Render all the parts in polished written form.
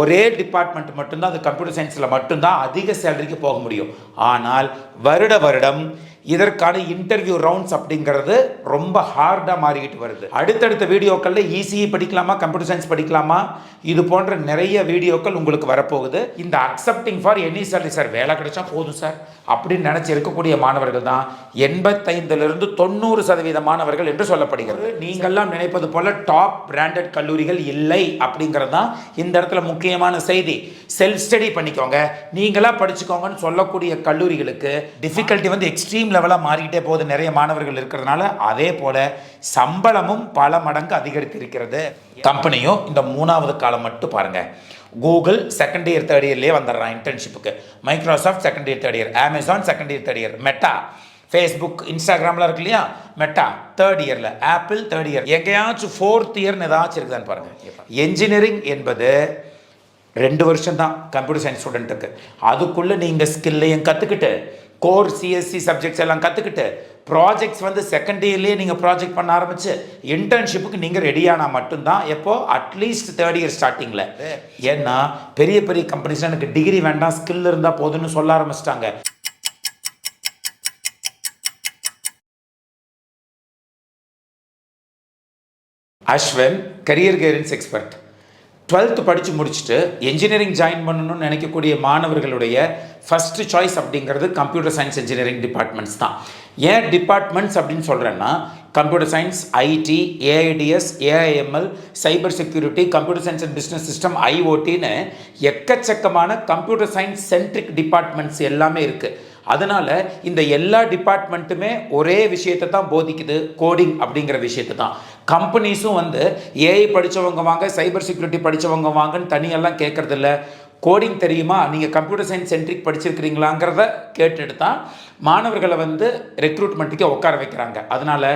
ஒரே டிபார்ட்மெண்ட் மட்டும்தான், அது கம்ப்யூட்டர் சயின்ஸில் மட்டும்தான் அதிக சேலரிக்கு போக முடியும். ஆனால் வருடம் இதற்கான இன்டர்வியூ ரவுண்ட்ஸ் அப்படிங்கிறது ரொம்ப ஹார்டாக மாறிக்கிட்டு வருது. அடுத்தடுத்த வீடியோக்களில் இசிஇ படிக்கலாமா, கம்ப்யூட்டர் சயின்ஸ் படிக்கலாமா, இது போன்ற நிறைய வீடியோக்கள் உங்களுக்கு வரப்போகுது. இந்த accepting for any salary sir, வேலை கிடைச்சா போதும் சார் அப்படின்னு நினச்சி இருக்கக்கூடிய மாணவர்கள் தான் 85லிருந்து 90% மாணவர்கள் என்று சொல்லப்படுகிறது. நீங்கள்லாம் நினைப்பது போல டாப் பிராண்டட் கல்லூரிகள் இல்லை அப்படிங்கிறது தான் இந்த இடத்துல முக்கியமான செய்தி. செல்ஃப் ஸ்டடி பண்ணிக்கோங்க, நீங்களா படிச்சுக்கோங்கன்னு சொல்லக்கூடிய கல்லூரிகளுக்கு டிஃபிகல்ட்டி வந்து எக்ஸ்ட்ரீம் லெவலாக மாறிக்கிட்டே போகுது. நிறைய மாணவர்கள் இருக்கிறதுனால அதே போல சம்பளமும் பல மடங்கு அதிகரித்து இருக்கிறது. கம்பெனியும் இந்த 3வது காலம் மட்டும் பாருங்க. கூகுள் செகண்ட் இயர் தேர்ட் இயர்லேயே வந்துடுறான் இன்டர்ன்ஷிப்புக்கு, Microsoft second year third year, Amazon second year third year, Meta Facebook இன்ஸ்டாகிராம்லாம் இருக்கு இல்லையா, மெட்டா தேர்ட் இயரில், ஆப்பிள் தேர்ட் இயர், எங்கேயாச்சும் 4th இயர்னு ஏதாச்சும் இருக்குதான்னு பாருங்கள். என்ஜினியரிங் என்பது 2 வருஷம் தான் கம்ப்யூட்டர் சயின்ஸ் ஸ்டூடெண்ட்டுக்கு. அதுக்குள்ளே நீங்கள் ஸ்கில்லையும் கற்றுக்கிட்டு கோர் சிஎஸ்சி சப்ஜெக்ட்ஸ் எல்லாம் கற்றுக்கிட்டு ப்ராஜெக்ட்ஸ் வந்து செகண்ட் இயர்லேயே நீங்கள் ப்ராஜெக்ட் பண்ண ஆரம்பிச்சு இன்டர்ன்ஷிப்புக்கு நீங்கள் ரெடியானா மட்டும்தான். எப்போ அட்லீஸ்ட் தேர்ட் இயர் ஸ்டார்டிங்கில். ஏன்னா பெரிய பெரிய கம்பெனிஸ்லாம் எனக்கு டிகிரி வேண்டாம், ஸ்கில் இருந்தால் போதுன்னு சொல்ல ஆரம்பிச்சிட்டாங்க. Ashwin career guidance expert. 12th படித்து முடிச்சுட்டு என்ஜினியரிங் ஜாயின் பண்ணணும்னு நினைக்கக்கூடிய மாணவர்களுடைய ஃபஸ்ட்டு சாய்ஸ் அப்படிங்கிறது கம்ப்யூட்டர் சயின்ஸ் இன்ஜினியரிங் டிபார்ட்மெண்ட்ஸ் தான். ஏன் டிபார்ட்மெண்ட்ஸ் அப்படின்னு சொல்கிறேன்னா, computer science, IT, AIDS, AIML, cyber security, computer science and business system, ஐஓடின்னு எக்கச்சக்கமான கம்ப்யூட்டர் சயின்ஸ் சென்ட்ரிக் டிபார்ட்மெண்ட்ஸ் எல்லாமே இருக்குது. அதனால் இந்த எல்லா டிபார்ட்மெண்ட்டுமே ஒரே விஷயத்தை தான் போதிக்குது, கோடிங் அப்படிங்கிற விஷயத்தை தான். கம்பெனிஸும் வந்து ஏஐ படித்தவங்க வாங்க, சைபர் செக்யூரிட்டி படித்தவங்க வாங்கன்னு தனியெல்லாம் கேட்குறதில்ல. கோடிங் தெரியுமா, நீங்கள் கம்ப்யூட்டர் சயின்ஸ் சென்ட்ரிக் படிச்சிருக்கிறீங்களாங்கிறத கேட்டுட்டு தான் மாணவர்களை வந்து ரெக்ரூட்மெண்ட்டுக்கே உட்கார வைக்கிறாங்க. அதனால்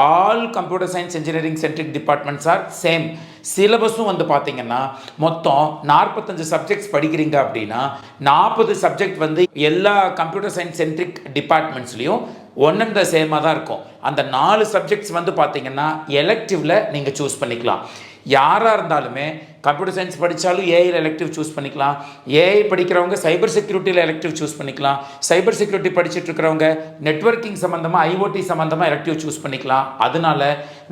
all computer science engineering centric departments are same. சிலபஸும் வந்து பார்த்தீங்கன்னா மொத்தம் 45 சப்ஜெக்ட்ஸ் படிக்கிறீங்க அப்படின்னா 40 சப்ஜெக்ட் வந்து எல்லா கம்ப்யூட்டர் சயின்ஸ் சென்ட்ரிக் டிபார்ட்மெண்ட்ஸ்லேயும் ஒன் அண்ட் த சேமாக தான் இருக்கும். அந்த 4 சப்ஜெக்ட்ஸ் வந்து பார்த்தீங்கன்னா எலெக்டிவில் நீங்கள் சூஸ் பண்ணிக்கலாம். யாராக இருந்தாலுமே கம்ப்யூட்டர் சயின்ஸ் படித்தாலும் ஏஐயில் எலெக்டிவ் சூஸ் பண்ணிக்கலாம். ஏஐ படிக்கிறவங்க சைபர் செக்யூரிட்டியில் எலெக்டிவ் சூஸ் பண்ணிக்கலாம். சைபர் செக்யூரிட்டி படிச்சுட்டு இருக்கிறவங்க நெட்வொர்க்கிங் சம்மந்தமாக, ஐஓடி சம்மந்தமாக எலெக்டிவ் சூஸ் பண்ணிக்கலாம். அதனால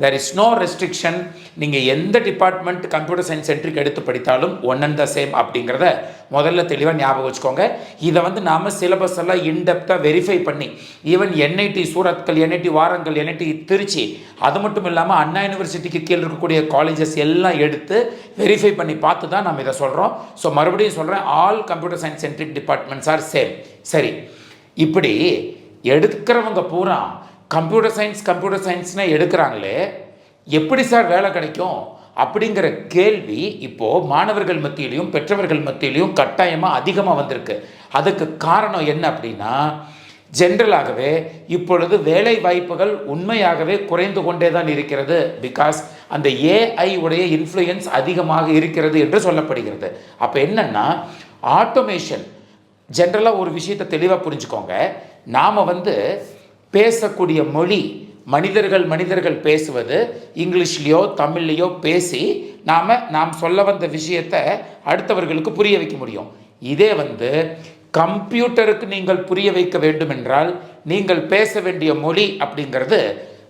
தேர் இஸ் நோ ரெஸ்ட்ரிக்ஷன். நீங்கள் எந்த டிபார்ட்மெண்ட் கம்ப்யூட்டர் சயின்ஸ் சென்ட்ரிக் எடுத்து படித்தாலும் ஒன் அண்ட் த சேம் அப்படிங்கிறத முதல்ல தெளிவாக ஞாபகம் வச்சுக்கோங்க. இதை வந்து நாம் சிலபஸ் எல்லாம் இன்டெப்த்தாக வெரிஃபை பண்ணி, even NIT Surathkal, NIT Warangal, NIT Trichy, அது மட்டும் இல்லாமல் அண்ணா யூனிவர்சிட்டிக்கு கீழே இருக்கக்கூடிய காலேஜஸ் எல்லாம் எடுத்து வெரிஃபை பண்ணி பார்த்து தான் நம்ம இதை சொல்கிறோம். ஸோ மறுபடியும் சொல்கிறேன், all computer science centric departments are same. சரி, இப்படி எடுக்கிறவங்க பூரா கம்ப்யூட்டர் சயின்ஸ்னே எடுக்கிறாங்களே, எப்படி சார் வேலை கிடைக்கும் அப்படிங்கிற கேள்வி இப்போது மாணவர்கள் மத்தியிலையும் பெற்றவர்கள் மத்தியிலையும் கட்டாயமாக அதிகமாக வந்திருக்கு. அதுக்கு காரணம் என்ன அப்படின்னா, ஜென்ரலாகவே இப்பொழுது வேலை வாய்ப்புகள் உண்மையாகவே குறைந்து கொண்டே தான் இருக்கிறது. பிகாஸ் அந்த ஏஐ உடைய இன்ஃப்ளூயன்ஸ் அதிகமாக இருக்கிறது என்று சொல்லப்படுகிறது. அப்போ என்னன்னா, ஆட்டோமேஷன் ஜென்ரலாக ஒரு விஷயத்தை தெளிவாக புரிஞ்சுக்கோங்க. நாம் வந்து பேசக்கூடிய மொழி, மனிதர்கள் பேசுவது இங்கிலீஷ்லேயோ தமிழ்லையோ பேசி நாம் சொல்ல வந்த விஷயத்தை அடுத்தவர்களுக்கு புரிய வைக்க முடியும். இதே வந்து கம்ப்யூட்டருக்கு நீங்கள் புரிய வைக்க வேண்டும் என்றால் நீங்கள் பேச வேண்டிய மொழி அப்படிங்கிறது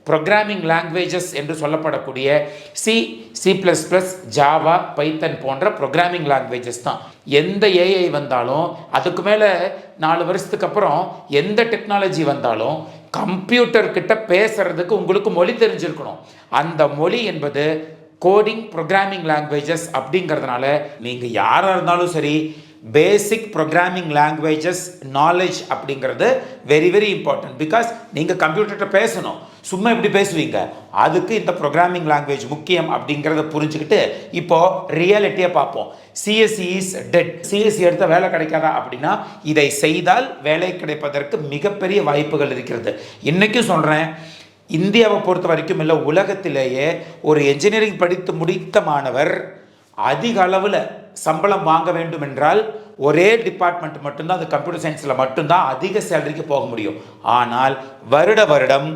ப்ரோக்ராமிங் லாங்குவேஜஸ் என்று சொல்லப்படக்கூடிய C++, ஜாவா, பைத்தன் போன்ற ப்ரோக்ராமிங் லாங்குவேஜஸ் தான். எந்த ஏஐ வந்தாலும், அதுக்கு மேலே 4 வருஷத்துக்கு அப்புறம் எந்த டெக்னாலஜி வந்தாலும் கம்ப்யூட்டர்கிட்ட பேசுறதுக்கு உங்களுக்கு மொழி தெரிஞ்சிருக்கணும். அந்த மொழி என்பது கோடிங் ப்ரோக்ராமிங் லாங்குவேஜஸ் அப்படிங்கிறதுனால நீங்கள் யாராக இருந்தாலும் சரி, பேசிக் ப்ரோக்ராமிங் லாங்குவேஜஸ் நாலேஜ் அப்படிங்கிறது வெரி வெரி இம்பார்ட்டன்ட். பிகாஸ் நீங்கள் கம்ப்யூட்டர்கிட்ட பேசணும், சும்மா எப்படி பேசுவீங்க, அதுக்கு இந்த ப்ரோக்ராமிங் லாங்குவேஜ் முக்கியம் அப்படிங்கிறத புரிஞ்சுக்கிட்டு இப்போது ரியாலிட்டியை பார்ப்போம். CSC is dead. சிஎஸ்சி எடுத்தால் வேலை கிடைக்காதா அப்படின்னா, இதை செய்தால் வேலை கிடைப்பதற்கு மிகப்பெரிய வாய்ப்புகள் இருக்கிறது. இன்றைக்கும் சொல்கிறேன், இந்தியாவை பொறுத்த வரைக்கும் இல்லை, உலகத்திலேயே ஒரு என்ஜினியரிங் படித்து முடித்த மாணவர் அதிக அளவில் சம்பளம் வாங்க வேண்டும் என்றால் ஒரே டிபார்ட்மெண்ட் மட்டும்தான், அது கம்ப்யூட்டர் சயின்ஸில் மட்டும்தான் அதிக சேலரிக்கு போக முடியும். ஆனால் வருடம்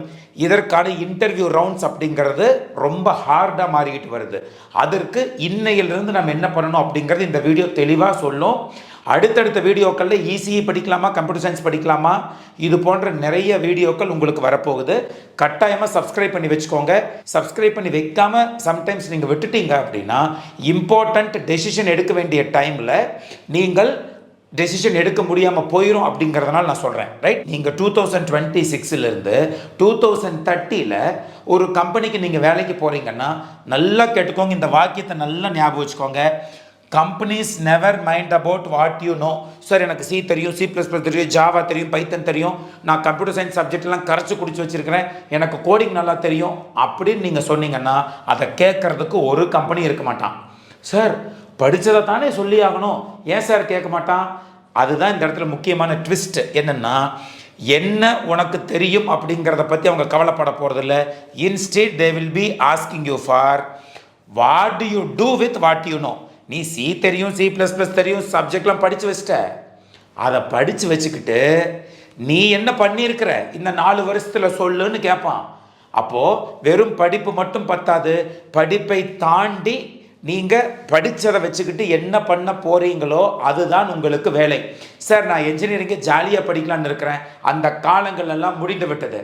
இதற்கான இன்டர்வியூ ரவுண்ட்ஸ் அப்படிங்கிறது ரொம்ப ஹார்டாக மாறிக்கிட்டு வருது. அதற்கு இன்னையிலிருந்து நம்ம என்ன பண்ணணும் அப்படிங்கிறது இந்த வீடியோ தெளிவாக சொல்லும். அடுத்தடுத்த வீடியோக்களில் இசிஇ படிக்கலாமா, கம்ப்யூட்டர் சயின்ஸ் படிக்கலாமா, இது போன்ற நிறைய வீடியோக்கள் உங்களுக்கு வரப்போகுது. கட்டாயமாக சப்ஸ்கிரைப் பண்ணி வச்சுக்கோங்க. சப்ஸ்கிரைப் பண்ணி வைக்காமல் சம்டைம்ஸ் நீங்கள் விட்டுட்டீங்க அப்படின்னா இம்பார்ட்டண்ட் டெசிஷன் எடுக்க வேண்டிய டைமில் நீங்கள் டெசிஷன் எடுக்க முடியாமல் போயிடும் அப்படிங்கிறதுனால நான் சொல்கிறேன். ரைட், நீங்கள் 2026 2030 ஒரு கம்பெனிக்கு நீங்கள் வேலைக்கு போகிறீங்கன்னா நல்லா கேட்டுக்கோங்க, இந்த வாக்கியத்தை நல்லா ஞாபகம் வச்சுக்கோங்க. Companies never mind about what you no. Sir எனக்கு சி தெரியும், C++ தெரியும், ஜாவா தெரியும், பைத்தன் தெரியும், நான் கம்ப்யூட்டர் சயின்ஸ் சப்ஜெக்ட்லாம் கரைச்சி குடிச்சு வச்சுருக்கிறேன், எனக்கு கோடிங் நல்லா தெரியும் அப்படின்னு நீங்கள் சொன்னீங்கன்னா அதை கேட்குறதுக்கு ஒரு கம்பெனி இருக்க மாட்டான். சார் படித்ததை தானே சொல்லி ஆகணும், ஏன் சார் கேட்க மாட்டான்? அதுதான் இந்த இடத்துல முக்கியமான ட்விஸ்ட். என்னென்னா, என்ன உனக்கு தெரியும் அப்படிங்கிறத பற்றி அவங்க கவலைப்பட போகிறதில்ல. Instead they will be asking you for what do you do with what you know. நீ சி தெரியும், C++ தெரியும், சப்ஜெக்ட்லாம் படித்து வச்சிட்ட, அதை படித்து வச்சுக்கிட்டு நீ என்ன பண்ணியிருக்கிற இந்த 4 வருஷத்தில் சொல்லுன்னு கேட்பான். அப்போது வெறும் படிப்பு மட்டும் பத்தாது, படிப்பை தாண்டி நீங்கள் படித்ததை வச்சுக்கிட்டு என்ன பண்ண போகிறீங்களோ அதுதான் உங்களுக்கு வேலை. சார் நான் என்ஜினியரிங்கை ஜாலியாக படிக்கலான்னு இருக்கிறேன், அந்த காலங்கள் எல்லாம் முடிந்து விட்டது.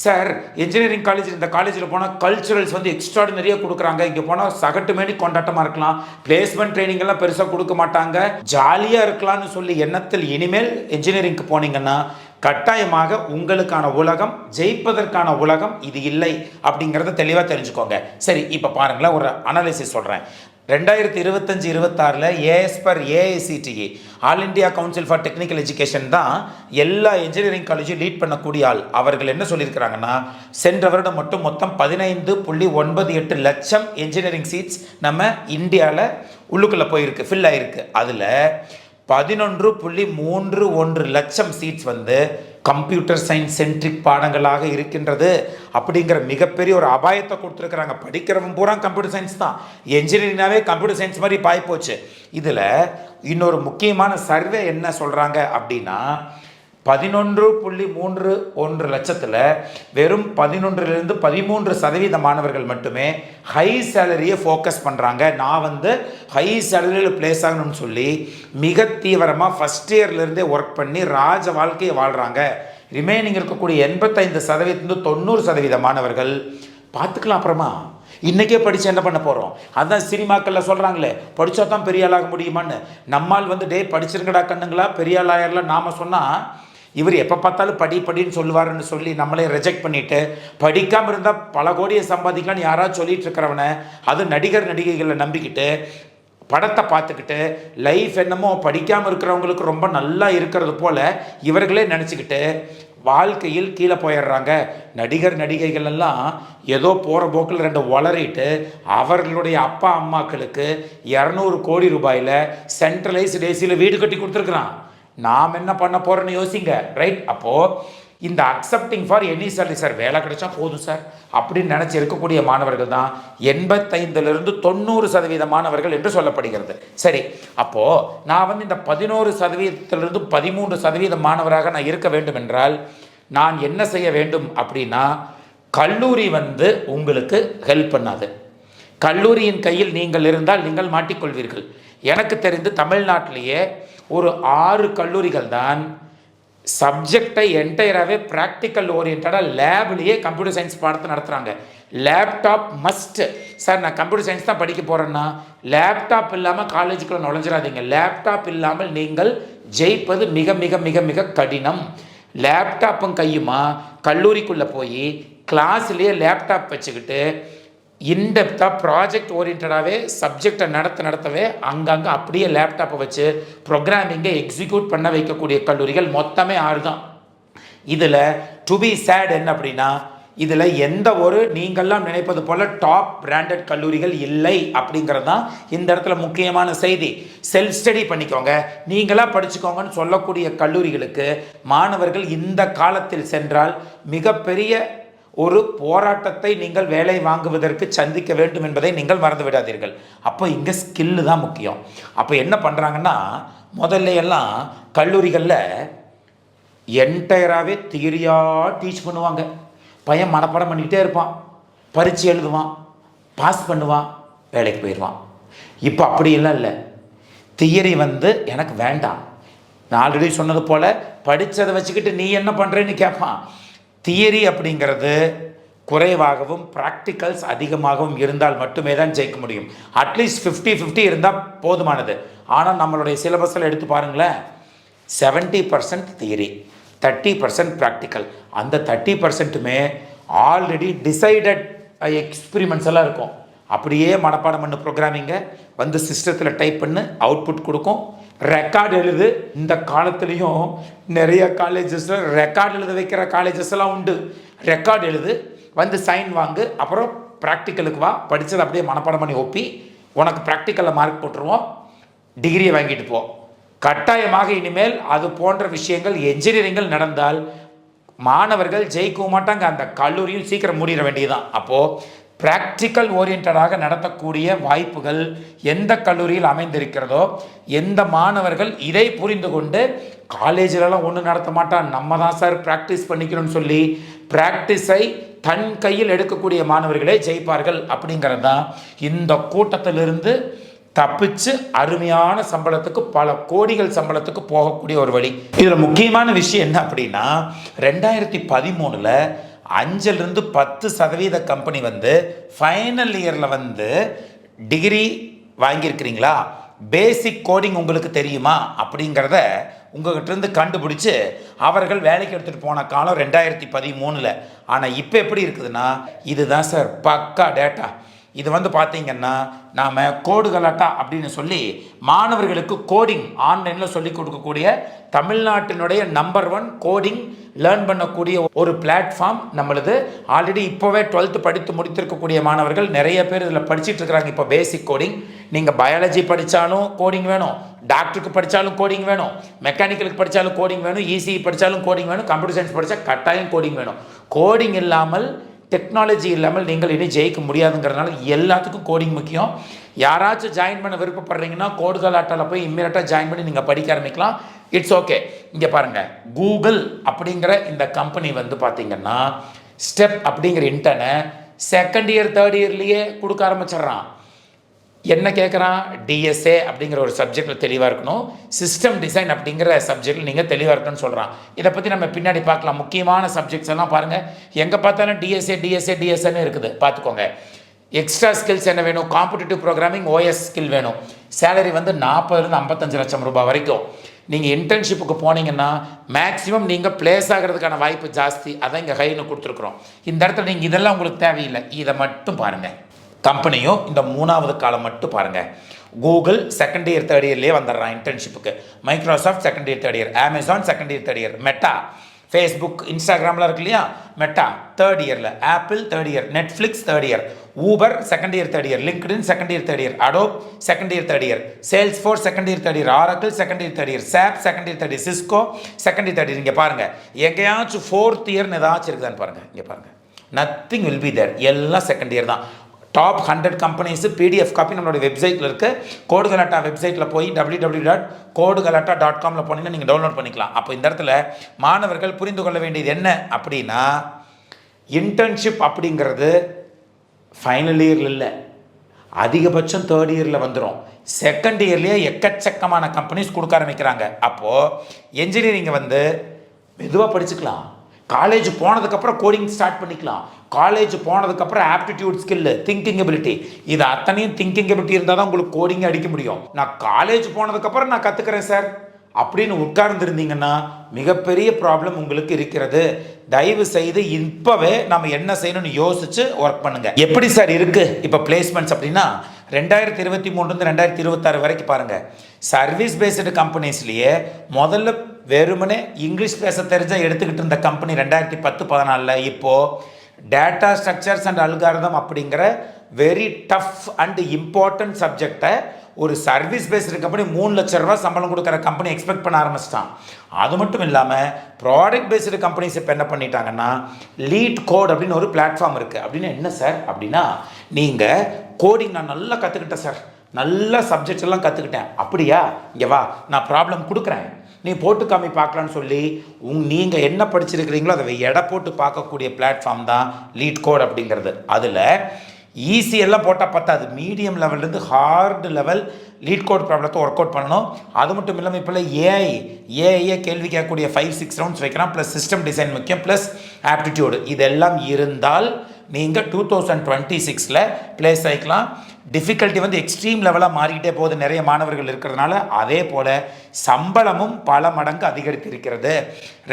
சார் இன்ஜினியரிங் காலேஜ், இந்த காலேஜில் போனால் கல்ச்சுரல்ஸ் வந்து எக்ஸ்ட்ராடினரியாக கொடுக்குறாங்க, இங்கே போனால் சகட்டு மேனி கொண்டாட்டமாக இருக்கலாம், பிளேஸ்மெண்ட் ட்ரைனிங் எல்லாம் பெருசாக கொடுக்க மாட்டாங்க, ஜாலியாக இருக்கலாம்னு சொல்லி எண்ணத்தில் இனிமேல் இன்ஜினியரிங்க்கு போனீங்கன்னா கட்டாயமாக உங்களுக்கான உலகம், ஜெயிப்பதற்கான உலகம் இது இல்லை அப்படிங்கிறத தெளிவாக தெரிஞ்சுக்கோங்க. சரி, இப்போ பாருங்களேன், ஒரு அனாலிசிஸ் சொல்கிறேன். 2025-26 AS per AICTE all India council for technical education தான் எல்லா இன்ஜினியரிங் காலேஜும் லீட் பண்ணக்கூடிய ஆள். அவர்கள் என்ன சொல்லியிருக்கிறாங்கன்னா, சென்ற வருடம் மட்டும் மொத்தம் 15.98 லட்சம் இன்ஜினியரிங் சீட்ஸ் நம்ம இந்தியாவில் உள்ளுக்குள்ளே போயிருக்கு, ஃபில் ஆகிருக்கு. அதில் 11.31 லட்சம் சீட்ஸ் வந்து கம்ப்யூட்டர் சயின்ஸ் சென்ட்ரிக் பாடங்களாக இருக்கின்றது அப்படிங்கிற மிகப்பெரிய ஒரு அபாயத்தை கொடுத்துருக்குறாங்க. படிக்கிறவங்க பூரா கம்ப்யூட்டர் சயின்ஸ் தான், என்ஜினியரிங்னாவே கம்ப்யூட்டர் சயின்ஸ் மாதிரி பாய்ப்போச்சு. இதில் இன்னொரு முக்கியமான சர்வே என்ன சொல்கிறாங்க அப்படின்னா, 11.31 லட்சத்தில் வெறும் 11-13% மாணவர்கள் மட்டுமே ஹை சேலரியை ஃபோக்கஸ் பண்ணுறாங்க. நான் வந்து ஹை சேலரியில் பிளேஸ் ஆகணும்னு சொல்லி மிக தீவிரமாக ஃபஸ்ட் இயர்லேருந்தே ஒர்க் பண்ணி ராஜ வாழ்க்கையை வாழ்கிறாங்க. ரிமைனிங் இருக்கக்கூடிய 85%-90% மாணவர்கள் பார்த்துக்கலாம் அப்புறமா, இன்றைக்கே படித்து என்ன பண்ண போகிறோம். அதுதான் சினிமாக்களில் சொல்கிறாங்களே, படித்தா தான் பெரிய ஆளாக முடியுமான்னு. நம்மால் வந்து டே படிச்சிருங்கடா கண்ணுங்களா பெரிய ஆளாயிரலாம் நாம் சொன்னால் இவர் எப்போ பார்த்தாலும் படின்னு சொல்லுவாருன்னு சொல்லி நம்மளே ரிஜெக்ட் பண்ணிவிட்டு, படிக்காமல் இருந்தால் பல கோடியை சம்பாதிக்கலான்னு யாராவது சொல்லிட்டு இருக்கிறவனை, அது நடிகைகளை நம்பிக்கிட்டு படத்தை பார்த்துக்கிட்டு லைஃப் என்னமோ படிக்காமல் இருக்கிறவங்களுக்கு ரொம்ப நல்லா இருக்கிறது போல் இவர்களே நினச்சிக்கிட்டு வாழ்க்கையில் கீழே போயிடுறாங்க. நடிகைகள் எல்லாம் ஏதோ போகிற போக்கில் 2 வளரிட்டு அவர்களுடைய அப்பா அம்மாக்களுக்கு 200 கோடி ரூபாயில் சென்ட்ரலைஸ்டு ஏசியில் வீடு கட்டி கொடுத்துருக்குறான். நாம் என்ன பண்ண போகிறோன்னு யோசிங்க. ரைட், அப்போது இந்த accepting for any salary, sir வேலை கிடைச்சா போதும் சார் அப்படின்னு நினச்சி இருக்கக்கூடிய மாணவர்கள் தான் 85-90% மாணவர்கள் என்று சொல்லப்படுகிறது. சரி, அப்போது நான் வந்து இந்த 11% 13% மாணவராக நான் இருக்க வேண்டும் என்றால் நான் என்ன செய்ய வேண்டும் அப்படின்னா, கல்லூரி வந்து உங்களுக்கு ஹெல்ப் பண்ணாது. கல்லூரியின் கையில் நீங்கள் இருந்தால் நீங்கள் மாட்டிக்கொள்வீர்கள். எனக்கு தெரிந்து தமிழ்நாட்டிலேயே ஒரு 6 கல்லூரிகள் தான் சப்ஜெக்டை என்டையராகவே ப்ராக்டிக்கல் ஓரியன்டாக லேப்லேயே கம்ப்யூட்டர் சயின்ஸ் பாடத்தை நடத்துகிறாங்க. Laptop must. சார் நான் கம்ப்யூட்டர் சயின்ஸ் தான் படிக்க போகிறேன்னா லேப்டாப் இல்லாமல் காலேஜுக்குள்ளே நுழைஞ்சிடாதீங்க. லேப்டாப் இல்லாமல் நீங்கள் ஜெயிப்பது மிக மிக மிக மிக கடினம். லேப்டாப்பும் கையுமா கல்லூரிக்குள்ளே போய் கிளாஸ்லேயே லேப்டாப் வச்சுக்கிட்டு இன்டெப்த்தாக ப்ராஜெக்ட் ஓரியன்டாகவே சப்ஜெக்டை நடத்தவே அங்கங்கே அப்படியே லேப்டாப்பை வச்சு ப்ரோக்ராமிங்கை எக்ஸிக்யூட் பண்ண வைக்கக்கூடிய கல்லூரிகள் மொத்தமே 6 தான். இதில் டு பி சேட் என்ன அப்படின்னா, இதில் எந்த ஒரு நீங்கள்லாம் நினைப்பது போல் டாப் பிராண்டட் கல்லூரிகள் இல்லை அப்படிங்கிறது தான் இந்த இடத்துல முக்கியமான செய்தி. செல்ஃப் ஸ்டடி பண்ணிக்கோங்க, நீங்களாக படிச்சுக்கோங்கன்னு சொல்லக்கூடிய கல்லூரிகளுக்கு மாணவர்கள் இந்த காலத்தில் சென்றால் மிகப்பெரிய ஒரு போராட்டத்தை நீங்கள் வேலை வாங்குவதற்கு சந்திக்க வேண்டும் என்பதை நீங்கள் மறந்து விடாதீர்கள். அப்போ இங்கே ஸ்கில்லு தான் முக்கியம். அப்போ என்ன பண்ணுறாங்கன்னா, முதல்ல எல்லாம் கல்லூரிகளில் என்டையராகவே தியரியாக டீச் பண்ணுவாங்க. பையன் மனப்பாடம் பண்ணிக்கிட்டே இருப்பான், பரீட்சை எழுதுவான், பாஸ் பண்ணுவான், வேலைக்கு போயிடுவான். இப்போ அப்படியெல்லாம் இல்லை. தியரி எனக்கு வேண்டாம். நான் ஆல்ரெடி சொன்னது போல் படித்ததை வச்சுக்கிட்டு நீ என்ன பண்ணுறேன்னு கேட்பான். தியரி அப்படிங்கிறது குறைவாகவும் ப்ராக்டிக்கல்ஸ் அதிகமாகவும் இருந்தால் மட்டுமே தான் ஜெயிக்க முடியும். அட்லீஸ்ட் 50-50 இருந்தால் போதுமானது. ஆனால் நம்மளுடைய சிலபஸில் எடுத்து பாருங்களேன், 70% தியரி, 30% ப்ராக்டிக்கல். அந்த 30%மே ஆல்ரெடி டிசைடட் எக்ஸ்பிரிமெண்ட்ஸ் எல்லாம் இருக்கும். அப்படியே மனப்பாடம் பண்ணு ப்ரோக்ராமிங்கை சிஸ்டத்தில் டைப் பண்ணு, அவுட்புட் கொடுக்கும். ரெக்கார்டு எழுது. இந்த காலத்துலேயும் நிறைய காலேஜஸில் ரெக்கார்டு எழுத வைக்கிற காலேஜஸ் எல்லாம் உண்டு. ரெக்கார்டு எழுது, சைன் வாங்கு, அப்புறம் ப்ராக்டிக்கலுக்கு வா, படித்தது அப்படியே மனப்பாடம் பண்ணி ஒப்பி, உனக்கு ப்ராக்டிக்கலில் மார்க் போட்டுருவோம், டிகிரியை வாங்கிட்டு போ. கட்டாயமாக இனிமேல் அது போன்ற விஷயங்கள் என்ஜினியரிங்கில் நடந்தால் மாணவர்கள் ஜெயிக்கவும் மாட்டாங்க, அந்த கல்லூரியும் சீக்கிரம் மூடிட வேண்டியதுதான். அப்போது ப்ராக்டிக்கல் ஓரியன்டாக நடத்தக்கூடிய வாய்ப்புகள் எந்த கல்லூரியில் அமைந்திருக்கிறதோ, எந்த மாணவர்கள் இதை புரிந்து கொண்டு காலேஜிலலாம் ஒன்றும் நடத்த மாட்டான், நம்ம தான் சார் ப்ராக்டிஸ் பண்ணிக்கணும்னு சொல்லி ப்ராக்டிஸை தன் கையில் எடுக்கக்கூடிய மாணவர்களே ஜெயிப்பார்கள். அப்படிங்கிறது தான் இந்த கூட்டத்திலிருந்து தப்பிச்சு அருமையான சம்பளத்துக்கு, பல கோடிகள் சம்பளத்துக்கு போகக்கூடிய ஒரு வழி. இதில் முக்கியமான விஷயம் என்ன அப்படின்னா, 2013 5-10% கம்பெனி ஃபைனல் இயரில் டிகிரி வாங்கியிருக்கிறீங்களா, பேசிக் கோடிங் உங்களுக்கு தெரியுமா அப்படிங்கிறத உங்கள்கிட்ட கண்டுபிடிச்சி அவர்கள் வேலைக்கு எடுத்துகிட்டு போன காலம் 2013. ஆனால் இப்போ எப்படி இருக்குதுன்னா, இதுதான் சார் பக்கா டேட்டா. இது பார்த்தீங்கன்னா நாம் கோடு கலாட்டா அப்படின்னு சொல்லி மாணவர்களுக்கு கோடிங் ஆன்லைனில் சொல்லிக் கொடுக்கக்கூடிய தமிழ்நாட்டினுடைய நம்பர் 1 கோடிங் லேர்ன் பண்ணக்கூடிய ஒரு பிளாட்ஃபார்ம் நம்மளது. ஆல்ரெடி இப்போவே 12th படித்து முடித்திருக்கக்கூடிய மாணவர்கள் நிறைய பேர் இதில் படிச்சுட்டு இருக்கிறாங்க. இப்போ பேசிக் கோடிங், நீங்கள் பயாலஜி படித்தாலும் கோடிங் வேணும், டாக்டருக்கு படித்தாலும் கோடிங் வேணும், மெக்கானிக்கலுக்கு படித்தாலும் கோடிங் வேணும், இசிஇ படித்தாலும் கோடிங் வேணும், கம்ப்யூட்டர் சயின்ஸ் படித்தா கட்டாயம் கோடிங் வேணும். கோடிங் இல்லாமல், டெக்னாலஜி இல்லாமல் நீங்கள் இனி ஜெயிக்க முடியாதுங்கிறதுனால எல்லாத்துக்கும் கோடிங் முக்கியம். யாராச்சும் ஜாயின் பண்ண விருப்பப்படுறீங்கன்னா கோடு கலாட்டாவில் போய் இம்மீடியட்டாக ஜாயின் பண்ணி நீங்கள் படிக்க ஆரம்பிக்கலாம். It's okay. இங்கே பாருங்கள், கூகுள் அப்படிங்கிற இந்த கம்பெனி பார்த்தீங்கன்னா ஸ்டெப் அப்படிங்கிற இன்டர்னை செகண்ட் இயர் தேர்ட் இயர்லேயே கொடுக்க ஆரம்பிச்சிட்றான். என்ன கேட்குறான், டிஎஸ்ஏ அப்படிங்கிற ஒரு சப்ஜெக்டில் தெளிவாக இருக்கணும், சிஸ்டம் டிசைன் அப்படிங்கிற சப்ஜெக்டில் நீங்கள் தெளிவாக இருக்கணும்னு சொல்கிறான். இதை பற்றி நம்ம பின்னாடி பார்க்கலாம். முக்கியமான சப்ஜெக்ட்ஸ் எல்லாம் பாருங்கள், எங்கே பார்த்தாலும் டிஎஸ்ஏன்னு இருக்குது, பார்த்துக்கோங்க. எக்ஸ்ட்ரா ஸ்கில்ஸ் என்ன வேணும், காம்படிட்டிவ் ப்ரோக்ராமிங், ஓஎஸ் ஸ்கில் வேணும். சேலரி 40-55 லட்சம் ரூபாய் வரைக்கும். நீங்கள் இன்டர்ன்ஷிப்புக்கு போனீங்கன்னா மேக்ஸிமம் நீங்கள் பிளேஸ் ஆகிறதுக்கான வாய்ப்பு ஜாஸ்தி. அதான் இங்கே ஹைன்னு கொடுத்துருக்குறோம். இந்த இடத்துல நீங்கள் இதெல்லாம் உங்களுக்கு தேவையில்லை, இதை மட்டும் பாருங்கள். கம்பெனியும் இந்த 3வது காலம் மட்டும் பாருங்கள். கூகுள் செகண்ட் இயர் தேர்ட் இயர்லேயே வந்துடுறான் இன்டர்ன்ஷிப்புக்கு, Microsoft second year third year, Amazon second year third year, Meta, Facebook, இன்ஸ்டாகிராம்லாம் இருக்கு இல்லையா, மெட்டா தேர்ட் இயரில், Apple third year, Netflix third year, Uber second year third year, LinkedIn second year third year, Adobe second year third year, Salesforce second year third year, Oracle second year third year, SAP second year third year, Cisco second year third year. இங்கே பாருங்கள், எங்கேயாச்சும் 4th இயர்னு ஏதாச்சும் இருக்குதான்னு பாருங்கள். இங்கே பாருங்கள், nothing will be there, எல்லாம் second year தான். டாப் 100 கம்பெனிஸு பிடிஎஃப் காப்பி நம்மளோட வெப்சைட்டில் இருக்குது. கோடு கலாட்டா வெப்சைட்டில் போய் www.codegalata.com போனீங்கன்னா நீங்கள் டவுன்லோட் பண்ணிக்கலாம். அப்போ இந்த இடத்துல மாணவர்கள் புரிந்து கொள்ள வேண்டியது என்ன அப்படின்னா, இன்டர்ன்ஷிப் அப்படிங்கிறது ஃபைனல் இயரில் இல்லை, அதிகபட்சம் தேர்ட் இயரில் வந்துடும். செகண்ட் இயர்லேயே எக்கச்சக்கமான கம்பெனிஸ் கொடுக்க ஆரம்பிக்கிறாங்க. அப்போது என்ஜினியரிங்கை மெதுவாக படிச்சுக்கலாம். காலேஜ் போனதுக்கப்புறம் கோடிங் ஸ்டார்ட் பண்ணிக்கலாம். காலேஜ் போனதுக்கப்புறம் ஆப்டிடியூட் ஸ்கில்லு, திங்கிங் எபிலிட்டி, இது அத்தனையும் திங்கிங் எபிலிட்டி இருந்தால் தான் உங்களுக்கு கோடிங் அடிக்க முடியும். நான் காலேஜ் போனதுக்கப்புறம் நான் கற்றுக்கிறேன் சார் அப்படின்னு உட்கார்ந்துருந்தீங்கன்னா மிகப்பெரிய ப்ராப்ளம் உங்களுக்கு இருக்கிறது. தயவு செய்து இப்போவே நம்ம என்ன செய்யணும்னு யோசிச்சு ஒர்க் பண்ணுங்கள். எப்படி சார் இருக்குது இப்போ பிளேஸ்மெண்ட்ஸ் அப்படின்னா, 2023 2026 வரைக்கும் பாருங்கள், சர்வீஸ் பேஸ்டு கம்பெனிஸ்லேயே முதல்ல வெறுமனே இங்கிலீஷ் பேச தெரிஞ்சால் எடுத்துக்கிட்டு இருந்த கம்பெனி 2010-14 இப்போது டேட்டா ஸ்ட்ரக்சர்ஸ் அண்ட் அல்காரிதம் அப்படிங்கிற வெரி டஃப் அண்ட் இம்பார்ட்டன்ட் சப்ஜெக்டை ஒரு சர்வீஸ் பேஸ்டு கம்பெனி 3 லட்ச ரூபா சம்பளம் கொடுக்குற கம்பெனி எக்ஸ்பெக்ட் பண்ண ஆரம்பிச்சிட்டான். அது மட்டும் இல்லாமல் ப்ராடக்ட் பேஸ்டு கம்பெனிஸ் இப்போ என்ன பண்ணிட்டாங்கன்னா, லீட் கோட் அப்படின்னு ஒரு பிளாட்ஃபார்ம் இருக்குது. அப்படின்னா என்ன சார் அப்படின்னா, நீங்கள் கோடிங் நான் நல்லா கற்றுக்கிட்டேன் சார், நல்ல சப்ஜெக்ட்ஸ் எல்லாம் கற்றுக்கிட்டேன், அப்படியா, இங்கே வா நான் ப்ராப்ளம் கொடுக்குறேன், நீ போட்டு காமி பார்க்கலான்னு சொல்லி நீங்கள் என்ன படிச்சிருக்கிறீங்களோ அதை எடை போட்டு பார்க்கக்கூடிய பிளாட்ஃபார்ம் தான் லீட் கோட் அப்படிங்கிறது. அதில் ஈஸியெல்லாம் போட்டால் பத்தாது, மீடியம் லெவல்லேருந்து ஹார்டு லெவல் லீட் கோட் ப்ராப்ளத்தை ஒர்க் அவுட் பண்ணணும். அது மட்டும் இல்லாமல் இப்போல்லாம் ஏஐயே கேள்வி கேட்கக்கூடிய 5-6 ரவுண்ட்ஸ் வைக்கலாம், ப்ளஸ் சிஸ்டம் டிசைன் முக்கியம், ப்ளஸ் ஆப்டிடியூடு. இதெல்லாம் இருந்தால் நீங்கள் 2026 பிளேஸ் ஆகிக்கலாம். டிஃபிகல்ட்டி வந்து எக்ஸ்ட்ரீம் லெவலாக மாறிக்கிட்டே போகுது, நிறைய மாணவர்கள் இருக்கிறதுனால. அதே போல் சம்பளமும் பல மடங்கு அதிகரித்திருக்கிறது.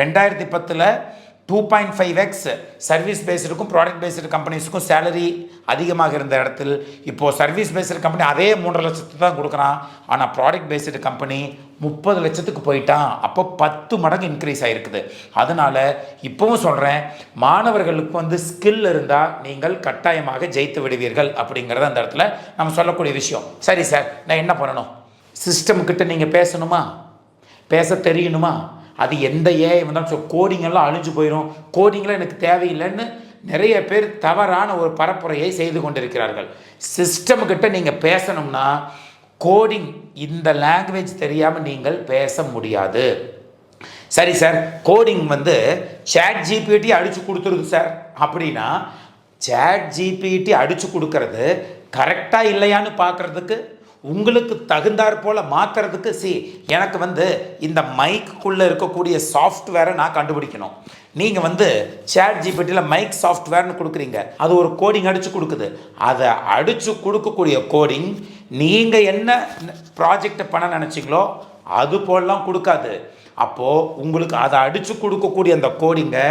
2010 2.5x சர்வீஸ் பேஸ்டுக்கும் ப்ராடக்ட் பேஸ்டு கம்பெனிஸுக்கும் சேலரி அதிகமாக இருந்த இடத்தில் இப்போது சர்வீஸ் பேஸ்டு கம்பெனி அதே 3.5 லட்சத்துக்கு தான் கொடுக்குறான். ஆனால் ப்ராடக்ட் பேஸ்டு கம்பெனி 30 லட்சத்துக்கு போயிட்டான். அப்போ 10 மடங்கு இன்க்ரீஸ் ஆகிருக்குது. அதனால் இப்போவும் சொல்கிறேன், மாணவர்களுக்கு வந்து ஸ்கில் இருந்தால் நீங்கள் கட்டாயமாக ஜெயித்து விடுவீர்கள் அப்படிங்கிறது அந்த இடத்துல நம்ம சொல்லக்கூடிய விஷயம். சரி சார், நான் என்ன பண்ணணும்? சிஸ்டம்கிட்ட நீங்கள் பேசணுமா, பேச தெரியணுமா? அது எந்த ஏஐ வந்தாலும் கோடிங்கெல்லாம் அழிஞ்சு போயிடும், கோடிங்கெல்லாம் எனக்கு தேவையில்லைன்னு நிறைய பேர் தவறான ஒரு பரப்புரையை செய்து கொண்டிருக்கிறார்கள். சிஸ்டம்கிட்ட நீங்கள் பேசணும்னா கோடிங் இந்த லாங்குவேஜ் தெரியாமல் நீங்கள் பேச முடியாது. சரி சார், கோடிங் வந்து சாட் ஜிபிடி அடித்து கொடுத்துருது சார் அப்படின்னா, சாட் ஜிபிடி அடித்து கொடுக்கறது கரெக்டாக இல்லையான்னு பார்க்குறதுக்கு, உங்களுக்கு தகுந்தாற் போல் மாற்றுறதுக்கு, எனக்கு வந்து இந்த மைக்குள்ளே இருக்கக்கூடிய சாஃப்ட்வேரை நான் கண்டுபிடிக்கணும். நீங்கள் வந்து சாட் ஜிபிடியில் மைக் சாஃப்ட்வேர்னு கொடுக்குறீங்க, அது ஒரு கோடிங் அடித்து கொடுக்குது. அதை அடித்து கொடுக்கக்கூடிய கோடிங் நீங்கள் என்ன ப்ராஜெக்டை பண்ண நினச்சிங்களோ அது போலலாம் கொடுக்காது. அப்போது உங்களுக்கு அதை அடித்து கொடுக்கக்கூடிய அந்த கோடிங்கை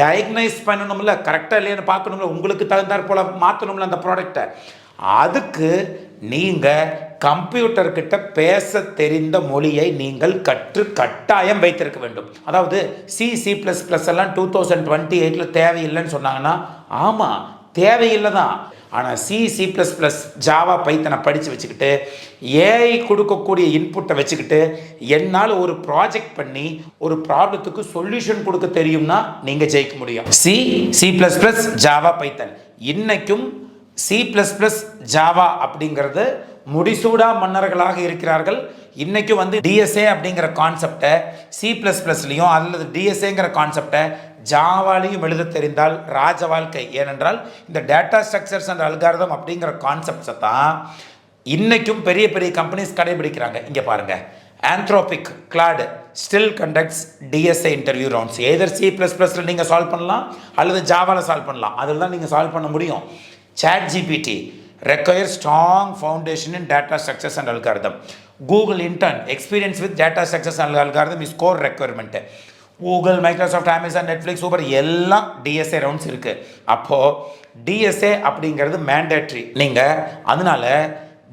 டயக்னைஸ் பண்ணணும்ல, கரெக்டாக இல்லையான்னு பார்க்கணும்ல, உங்களுக்கு தகுந்தாற் போல் மாற்றணும்ல அந்த ப்ராடக்டை. அதுக்கு நீங்கள் கம்ப்யூட்டர்கிட்ட பேச தெரிந்த மொழியை நீங்கள் கட்டாயம் வைத்திருக்க வேண்டும். அதாவது C++ எல்லாம் 2028 தேவையில்லைன்னு சொன்னாங்கன்னா, ஆமாம் தேவையில்லை தான். ஆனால் C++, ஜாவா, பைத்தனை படித்து வச்சுக்கிட்டு ஏஐ கொடுக்கக்கூடிய இன்புட்டை வச்சுக்கிட்டு என்னால் ஒரு ப்ராஜெக்ட் பண்ணி ஒரு ப்ராப்ளத்துக்கு சொல்யூஷன் கொடுக்க தெரியும்னா நீங்கள் ஜெயிக்க முடியும். C++, ஜாவா, பைத்தன். இன்னைக்கும் C++, ஜாவா அப்படிங்கிறது முடிசூடா மன்னர்களாக இருக்கிறார்கள். இன்றைக்கும் வந்து டிஎஸ்ஏ அப்படிங்கிற கான்செப்டை C++லையும் அல்லது டிஎஸ்ஏங்கிற கான்செப்டை ஜாவாலையும் எழுத தெரிந்தால் ராஜ வாழ்க்கை. ஏனென்றால் இந்த டேட்டா ஸ்ட்ரக்சர்ஸ் அண்ட் அல்காரிதம் அப்படிங்கிற கான்செப்ட்ஸை தான் இன்றைக்கும் பெரிய பெரிய கம்பெனிஸ் கடைபிடிக்கிறாங்க. இங்கே பாருங்கள், Anthropic Claude still conducts DSA interview rounds. Either C++ல நீங்கள் சால்வ் பண்ணலாம் அல்லது ஜாவாவில் சால்வ் பண்ணலாம், அதில் தான் நீங்கள் சால்வ் பண்ண முடியும். Chat GPT requires strong foundation in data structures and algorithm. Google intern experience with data structures and algorithm is core requirement. Google, Microsoft, Amazon, Netflix, Uber எல்லாம் டிஎஸ்ஏ ரவுண்ட்ஸ் இருக்குது. அப்போது டிஎஸ்ஏ அப்படிங்கிறது மேண்டேட்ரி. நீங்கள் அதனால்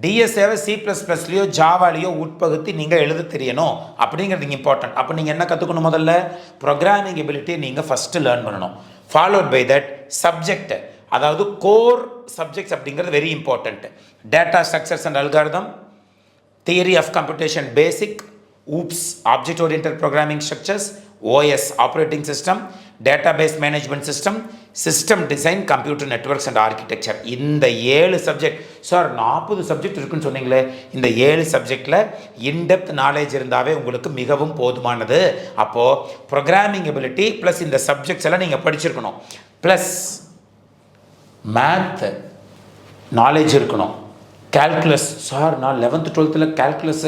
டிஎஸ்ஏவை C++லையோ ஜாவாலையோ உட்பகுத்தி நீங்கள் எழுத தெரியணும் அப்படிங்கிறது இம்பார்ட்டன்ட். அப்போ நீங்கள் என்ன கற்றுக்கணும்? முதல்ல ப்ரோக்ராமிங் எபிலிட்டியை நீங்கள் ஃபஸ்ட்டு லேர்ன் பண்ணணும். ஃபாலோட் பை தட் சப்ஜெக்ட், அதாவது கோர் சப்ஜெக்ட்ஸ் அப்படிங்கிறது very important. Data structures and algorithm, theory of computation basic, OOPS object oriented programming structures, OS operating system, database management system, system design, computer networks and architecture. இந்த 7 subject. Sir 40 subject இருக்குன்னு சொன்னீங்களே, இந்த 7 சப்ஜெக்டில் in-depth knowledge இருந்தாவே உங்களுக்கு மிகவும் போதுமானது. அப்போது ப்ரோக்ராமிங் எபிலிட்டி ப்ளஸ் இந்த சப்ஜெக்ட்ஸ் எல்லாம் நீங்கள் படிச்சிருக்கணும். ப்ளஸ் மேத் நாலேஜ் இருக்கணும். கால்குலஸ், சார் நான் 11th 12th கால்குலஸ்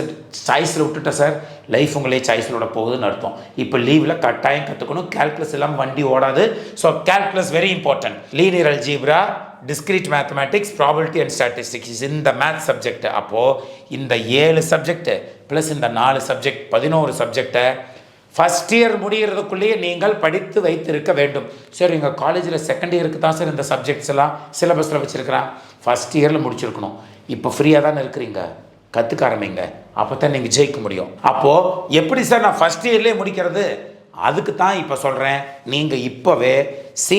சாய்ஸில் விட்டுட்டேன் சார், லைஃப் உங்களே சாய்ஸில் விட போகுதுன்னு அர்த்தம். இப்போ லீவில் கட்டாயம் கற்றுக்கணும். கால்குலஸ் எல்லாம் வண்டி ஓடாது. So calculus very important. Linear algebra, discrete mathematics, probability and statistics, இந்த மேத் சப்ஜெக்ட். அப்போது இந்த 7 சப்ஜெக்ட் ப்ளஸ் இந்த 4 சப்ஜெக்ட் 11 சப்ஜெக்டை ஃபஸ்ட் இயர் முடிகிறதுக்குள்ளேயே நீங்கள் படித்து வைத்திருக்க வேண்டும். சார் எங்கள் காலேஜில் செகண்ட் இயருக்கு தான் சார் இந்த சப்ஜெக்ட்ஸ் எல்லாம் சிலபஸில் வச்சுருக்கிறேன். ஃபஸ்ட் இயரில் முடிச்சிருக்கணும். இப்போ ஃப்ரீயாக தானே இருக்கிறீங்க, கற்றுக்க ஆரம்பிங்க, அப்போ தான் நீங்கள் ஜெயிக்க முடியும். அப்போது எப்படி சார் நான் ஃபஸ்ட் இயர்லேயே முடிக்கிறது? அதுக்கு தான் இப்போ சொல்கிறேன். நீங்கள் இப்போவே C++,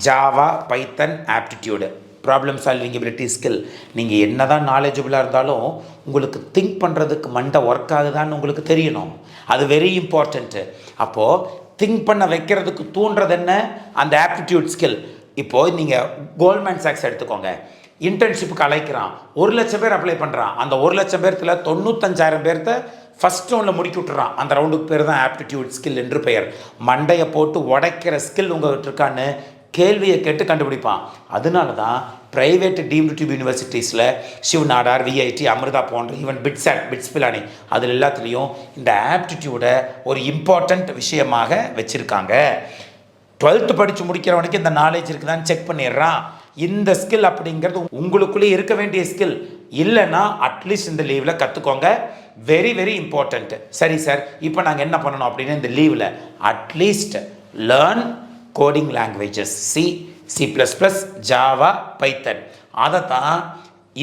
Java, Python, aptitude, problem solving ability, skill. நீங்கள் என்ன தான் நாலேஜபிளாக இருந்தாலும் உங்களுக்கு திங்க் பண்ணுறதுக்கு மண்டை ஒர்க் ஆகுதான்னு உங்களுக்கு தெரியணும். அது வெரி இம்பார்ட்டண்ட்டு. அப்போது திங்க் பண்ண வைக்கிறதுக்கு தூண்டுறது என்ன? அந்த ஆப்டிடியூட் ஸ்கில். இப்போது நீங்கள் கோல்ட்மேன் சாக்ஸ் எடுத்துக்கோங்க. இன்டர்ன்ஷிப்புக்கு அழைக்கிறான், 1 லட்சம் பேர் அப்ளை பண்ணுறான். அந்த 1 லட்சம் பேர்த்தில் 95,000 பேர்த்த ஃபஸ்ட் ரவுண்டில் முடிக்கி விட்டுறான். அந்த ரவுண்டுக்கு பேர் தான் ஆப்டிடியூட் ஸ்கில் என்று பெயர். மண்டையை போட்டு உடைக்கிற ஸ்கில் உங்கள்கிட்ட இருக்கான்னு கேள்வியை கேட்டு கண்டுபிடிப்பான். அதனால தான் private deemed tube யூனிவர்சிட்டிஸில் Shiv Nadar, VIT, Amrita போன்ற ஈவன் பிட்ஸ் பிலானி அதில் எல்லாத்துலேயும் இந்த ஆப்டிடியூடை ஒரு இம்பார்ட்டண்ட் விஷயமாக வச்சுருக்காங்க. 12th படித்து முடிக்கிறவனுக்கு இந்த நாலேஜ் இருக்குதான்னு செக் பண்ணிடுறான். இந்த ஸ்கில் அப்படிங்கிறது உங்களுக்குள்ளேயே இருக்க வேண்டிய ஸ்கில். இல்லைன்னா அட்லீஸ்ட் இந்த லீவில் கற்றுக்கோங்க. Very very important. சரி சார், இப்போ நாங்கள் என்ன பண்ணணும் அப்படின்னா இந்த லீவில் at least learn coding languages C++, Java, Python. அதை தான்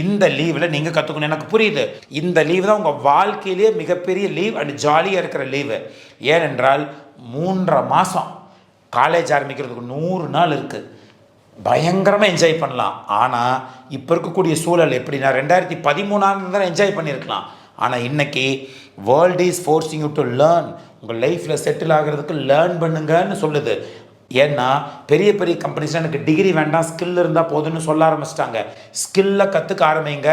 இந்த லீவில் நீங்கள் கற்றுக்கணும். எனக்கு புரியுது, இந்த லீவ் தான் உங்கள் வாழ்க்கையிலேயே மிகப்பெரிய லீவ் அண்ட் ஜாலியாக இருக்கிற லீவு. ஏனென்றால் 3.5 மாதம் காலேஜ் ஆரம்பிக்கிறதுக்கு 100 நாள் இருக்குது. பயங்கரமாக என்ஜாய் பண்ணலாம். ஆனால் இப்போ இருக்கக்கூடிய சூழல் எப்படின்னா 2013 தான் என்ஜாய் பண்ணியிருக்கலாம். ஆனால் இன்றைக்கி world is forcing you to learn. உங்கள் லைஃப்பில் செட்டில் ஆகிறதுக்கு லேர்ன் பண்ணுங்கன்னு சொல்லுது. ஏன்னா பெரிய பெரிய கம்பெனிஸ்லாம் எனக்கு டிகிரி வேண்டாம், ஸ்கில் இருந்தால் போதுன்னு சொல்ல ஆரம்பிச்சிட்டாங்க. ஸ்கில்லை கற்றுக்க ஆரம்பிங்க.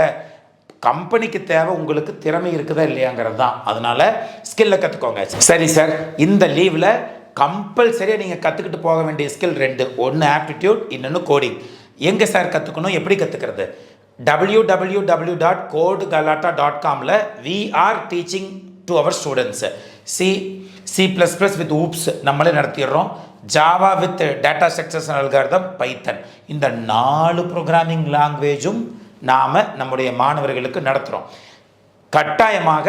கம்பெனிக்கு தேவை உங்களுக்கு திறமை இருக்குதா இல்லையாங்கிறது தான். அதனால் ஸ்கில்லை கற்றுக்கோங்க. சரி சார், இந்த லீவில் கம்பல்சரியாக நீங்கள் கற்றுக்கிட்டு போக வேண்டிய ஸ்கில் 2. ஒன்று ஆப்டிடியூட், இன்னொன்று கோடிங். எங்கே சார் கற்றுக்கணும், எப்படி கற்றுக்கிறது? www.codegalatta.com we are teaching to our students C++ with oops நம்மளே நடத்திடுறோம். Java with data structures and algorithm, Python. இந்த 4 ப்ரோக்ராமிங் லாங்குவேஜும் நாம் நம்முடைய மாணவர்களுக்கு நடத்துகிறோம். கட்டாயமாக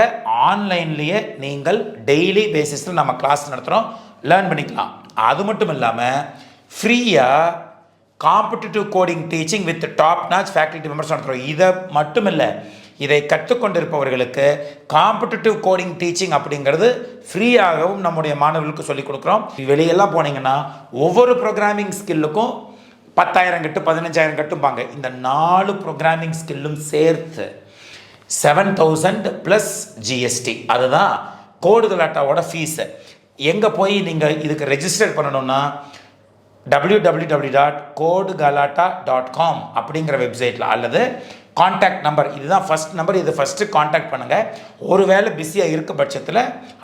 ஆன்லைன்லேயே நீங்கள் டெய்லி பேசிஸில் நம்ம கிளாஸ் நடத்துகிறோம், லேர்ன் பண்ணிக்கலாம். அது மட்டும் இல்லாமல் ஃப்ரீயாக competitive coding teaching with top notch faculty members நடத்துகிறோம். இதை மட்டும் இல்லை, இதை கற்றுக்கொண்டிருப்பவர்களுக்கு காம்படிட்டிவ் கோடிங் டீச்சிங் அப்படிங்கிறது ஃப்ரீயாகவும் நம்முடைய மாணவர்களுக்கு சொல்லிக் கொடுக்குறோம். வெளியெல்லாம் போனீங்கன்னா ஒவ்வொரு ப்ரோக்ராமிங் ஸ்கில்லுக்கும் 10,000 கட்டு 15,000 கட்டும்பாங்க. இந்த 4 ப்ரோக்ராமிங் ஸ்கில்லும் சேர்த்து 7,000 + GST. அதுதான் கோடுகலாட்டாவோட ஃபீஸு. எங்கே போய் நீங்கள் இதுக்கு ரெஜிஸ்டர் பண்ணணும்னா www.codegalatta.com அப்படிங்கிற வெப்சைட்டில் அல்லது கான்டாக்ட் நம்பர், இதுதான் ஃபஸ்ட் நம்பர், இது ஃபஸ்ட்டு கான்டாக்ட் பண்ணுங்கள். ஒருவேளை பிஸியாக இருக்க பட்சத்தில்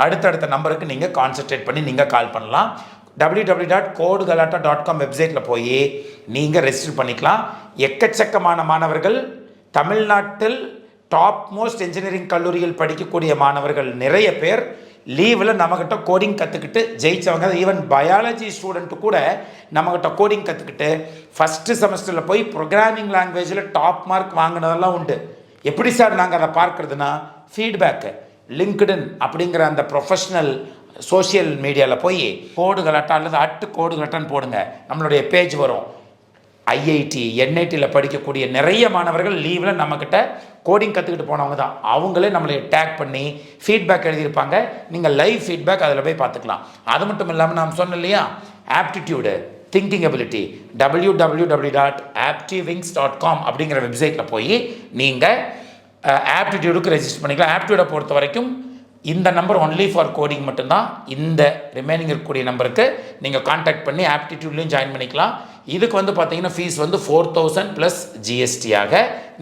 அடுத்தடுத்த நம்பருக்கு நீங்கள் கான்சன்ட்ரேட் பண்ணி நீங்கள் கால் பண்ணலாம். www.codegalatta.com வெப்சைட்டில் போய் நீங்கள் ரெஜிஸ்டர் பண்ணிக்கலாம். எக்கச்சக்கமான மாணவர்கள், தமிழ்நாட்டில் டாப் மோஸ்ட் இன்ஜினியரிங் கல்லூரியில் படிக்கக்கூடிய மாணவர்கள் நிறைய பேர் லீவில் நம்மக்கிட்ட கோடிங் கற்றுக்கிட்டு ஜெயித்தவங்க. ஈவன் பயாலஜி ஸ்டூடெண்ட்டு கூட நம்மக்கிட்ட கோடிங் கற்றுக்கிட்டு ஃபஸ்ட்டு செமஸ்டரில் போய் ப்ரோக்ராமிங் லாங்குவேஜில் டாப் மார்க் வாங்கினதெல்லாம் உண்டு. எப்படி சார் நாங்கள் அதை பார்க்குறதுனா, ஃபீட்பேக்கு லிங்க்டின் அப்படிங்கிற அந்த ப்ரொஃபஷ்னல் சோஷியல் மீடியாவில் போய் கோடுகலாட்டா அல்லது @கோடுகலாட்டான்னு போடுங்க, நம்மளுடைய பேஜ் வரும். ஐஐடி, என்ஐடியில் படிக்கக்கூடிய நிறைய மாணவர்கள் லீவில் நம்மக்கிட்ட கோடிங் கற்றுக்கிட்டு போனவங்க தான். அவங்களே நம்மளை டேக் பண்ணி ஃபீட்பேக் எழுதியிருப்பாங்க. நீங்கள் லைவ் ஃபீட்பேக் அதில் போய் பார்த்துக்கலாம். அது மட்டும் இல்லாமல் நாம் சொன்னோம் இல்லையா, ஆப்டிடியூடு, திங்கிங் எபிலிட்டி, www.aptivings.com அப்படிங்கிற வெப்சைட்டில் போய் நீங்கள் ஆப்டிடியூடுக்கு ரெஜிஸ்டர் பண்ணிக்கலாம். ஆப்டிடியூடை பொறுத்த வரைக்கும் இந்த நம்பர் ஒன்லி ஃபார் கோடிங் மட்டும்தான். இந்த ரிமைனிங் இருக்கக்கூடிய நம்பருக்கு நீங்கள் கான்டாக்ட் பண்ணி ஆப்டிடியூட்லேயும் ஜாயின் பண்ணிக்கலாம். இதுக்கு வந்து பார்த்தீங்கன்னா ஃபீஸ் வந்து 4,000 + GST-ஆக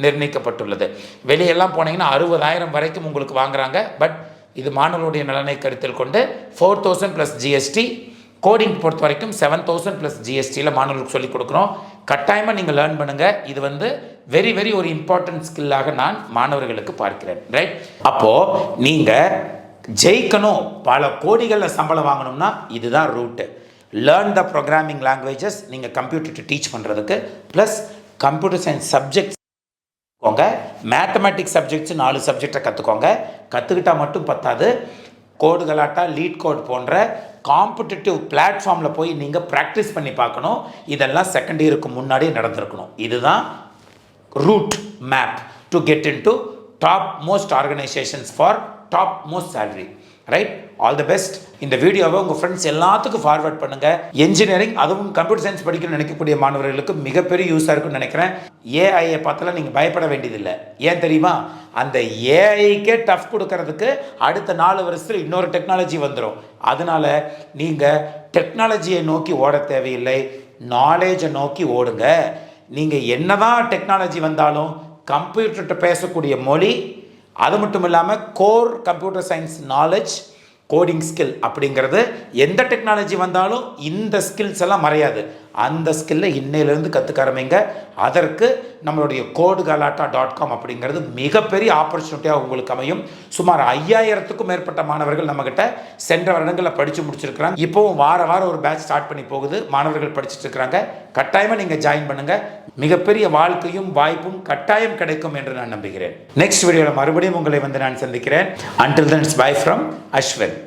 நிர்ணயிக்கப்பட்டுள்ளது. வெளியெல்லாம் போனீங்கன்னா 60,000 வரைக்கும் உங்களுக்கு வாங்குறாங்க. பட் இது மாணவர்களுடைய நலனை கருத்தில் கொண்டு 4,000 + GST. கோடிங் பொறுத்த வரைக்கும் 7,000 + GST-யில் மாணவர்களுக்கு சொல்லிக் கொடுக்குறோம். கட்டாயமாக நீங்கள் லேர்ன் பண்ணுங்கள். இது வந்து வெரி வெரி ஒரு இம்பார்ட்டன்ட் ஸ்கில்லாக நான் மாணவர்களுக்கு பார்க்கிறேன். ரைட், அப்போது நீங்கள் ஜெயிக்கணும், பல கோடிகளில் சம்பளம் வாங்கணும்னா இதுதான் route. Learn the programming languages. நீங்கள் கம்ப்யூட்டர் டீச் பண்ணுறதுக்கு ப்ளஸ் கம்ப்யூட்டர் சயின்ஸ் சப்ஜெக்ட்ஸ் கற்றுக்கோங்க. மேத்தமேட்டிக்ஸ் சப்ஜெக்ட்ஸ் 4 சப்ஜெக்டை கற்றுக்கோங்க. கற்றுக்கிட்டால் மட்டும் பத்தாது, கோடுகலாட்டா, லீட் கோட் போன்ற காம்படிட்டிவ் பிளாட்ஃபார்மில் போய் நீங்கள் ப்ராக்டிஸ் பண்ணி பார்க்கணும். இதெல்லாம் செகண்ட் இயருக்கு முன்னாடியே நடந்திருக்கணும். இதுதான் root map to get in to top most organisations for top most salary. Right, all the best. இந்த வீடியோவை உங்கள் ஃப்ரெண்ட்ஸ் எல்லாத்துக்கும் ஃபார்வர்ட் பண்ணுங்கள். என்ஜினியரிங், அதுவும் கம்ப்யூட்டர் சயின்ஸ் படிக்கணும்னு நினைக்கக்கூடிய மாணவர்களுக்கு மிகப்பெரிய யூஸாக இருக்குன்னு நினைக்கிறேன். ஏஐயை பார்த்தாலும் நீங்கள் பயப்பட வேண்டியதில்லை. ஏன் தெரியுமா, அந்த ஏஐக்கே டஃப் கொடுக்கறதுக்கு அடுத்த 4 வருஷத்தில் இன்னொரு டெக்னாலஜி வந்துடும். அதனால் நீங்கள் டெக்னாலஜியை நோக்கி ஓட தேவையில்லை, நாலேஜை நோக்கி ஓடுங்க. நீங்கள் என்னதான் டெக்னாலஜி வந்தாலும் கம்ப்யூட்டர்கிட்ட பேசக்கூடிய மொழி அது மட்டும் இல்லாமல் core computer science knowledge, coding skill அப்படிங்கிறது எந்த டெக்னாலஜி வந்தாலும் இந்த ஸ்கில்ஸ் எல்லாம் மறையாது. அந்த ஸ்கில்லை இன்னையிலேருந்து கற்றுக்க ஆரம்பிங்க. அதற்கு நம்மளுடைய codegalatta.com அப்படிங்கிறது மிகப்பெரிய ஆப்பர்ச்சுனிட்டியாக உங்களுக்கு அமையும். சுமார் 5000க்கும் மேற்பட்ட மாணவர்கள் நம்மக்கிட்ட சென்ற வருடங்களில் படித்து முடிச்சிருக்கிறாங்க. இப்போவும் வாரம் ஒரு பேட்ச் ஸ்டார்ட் பண்ணி போகுது. மாணவர்கள் படிச்சுட்டு இருக்கிறாங்க. கட்டாயமாக நீங்கள் ஜாயின் பண்ணுங்கள். மிகப்பெரிய வாழ்க்கையும் வாய்ப்பும் கட்டாயம் கிடைக்கும் என்று நான் நம்புகிறேன். நெக்ஸ்ட் வீடியோவில் மறுபடியும் உங்களை நான் சந்திக்கிறேன். Until then, it's bye from Ashwin.